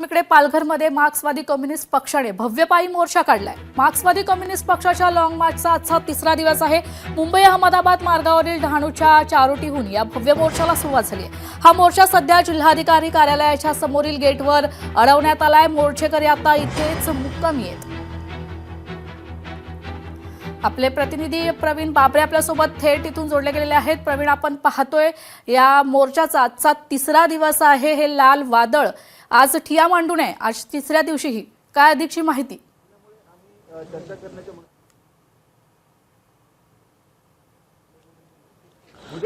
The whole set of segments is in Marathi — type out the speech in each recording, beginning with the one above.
इकडे पालघरमध्ये मार्क्सवादी कम्युनिस्ट पक्षाने भव्य पायी मोर्चा काढलाय। मार्क्सवादी कम्युनिस्ट पक्षाच्या लॉंग मार्चचा आजचा तिसरा दिवस आहे। मुंबई अहमदाबाद मार्गावरील डहाणूच्या चारोटीहून या भव्य मोर्चाला सुरुवात झाली आहे। हा मोर्चा सध्या जिल्हाधिकारी कार्यालयाच्या समोरील गेटवर अडवण्यात आलाय। मोर्चेकरी आता इथेच मुक्कामी आहेत। आपले प्रतिनिधी प्रवीण बाबरे आपल्यासोबत थेट इथून जोडले गेलेले आहेत। प्रवीण, आपण पाहतोय या मोर्चाचा आजचा तिसरा दिवस आहे। हे लाल वादळ आज ठिया मांडून आहे। आज तिसऱ्या दिवशीही काय अधिकची माहिती?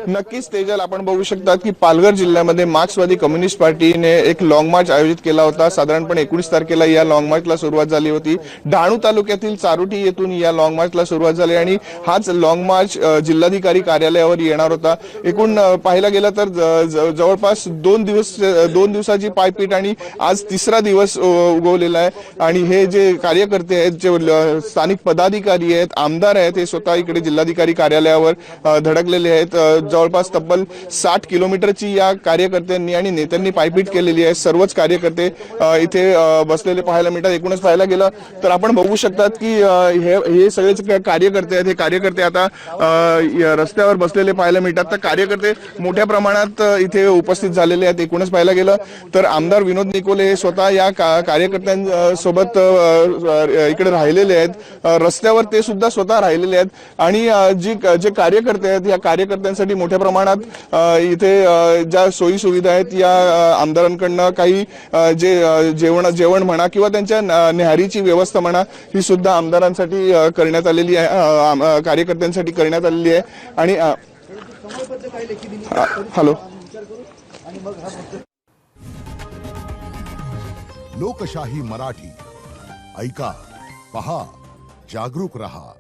नक्कीच तेजल, आपण बघू शकता की पालघर जिल्ह्यामध्ये मार्क्सवादी कम्युनिस्ट पार्टीने एक लॉंग मार्च आयोजित केला होता। साधारणपणे 19 तारखेला या लॉंग मार्चला सुरुवात झाली होती। डहाणू तालुक्यातील चारोटी येथून या लॉंग मार्चला सुरुवात झाली आणि हाच लॉंग मार्च जिल्हाधिकारी कार्यालयावर येणार होता। एकूण पाहायला गेलं तर जवळपास दोन दिवसाची पायपीट आणि आज तिसरा दिवस उगवलेला आहे। आणि हे जे कार्यकर्ते आहेत, जे स्थानिक पदाधिकारी आहेत, आमदार आहेत, हे स्वतः इकडे जिल्हाधिकारी कार्यालयावर धडकलेले आहेत। जवळपास तब्बल 60 किलोमीटरची या कार्यकर्त्यांनी आणि नेत्यांनी पायपीट केलेली आहे। सर्वच कार्यकर्ते इथे बसलेले पाहायला मिळतात। एकूणच पाहायला गेलं तर आपण बघू शकतात की हे सगळे कार्यकर्ते आहेत। हे कार्यकर्ते आता रस्त्यावर बसलेले पाहायला मिळतात। तर कार्यकर्ते मोठ्या प्रमाणात इथे उपस्थित झालेले आहेत। एकूणच पाहायला गेलं तर आमदार विनोद निकोले हे स्वतः या कार्यकर्त्यांसोबत इकडे राहिलेले आहेत। रस्त्यावर ते सुद्धा स्वतः राहिलेले आहेत आणि जे कार्यकर्ते आहेत या कार्यकर्त्यांसाठी मोठ्या प्रमाणात इथे ज्या सोयी सुविधा आहेत या आमदारांकडनं काही जे जेवण म्हणा किंवा त्यांच्या न्याहारीची व्यवस्था म्हणा ही सुद्धा आमदारांसाठी करण्यात आलेली आहे, कार्यकर्त्यांसाठी करण्यात आलेली आहे। आणि हॅलो, लोकशाही मराठी ऐका, पहा, जागरूक रहा।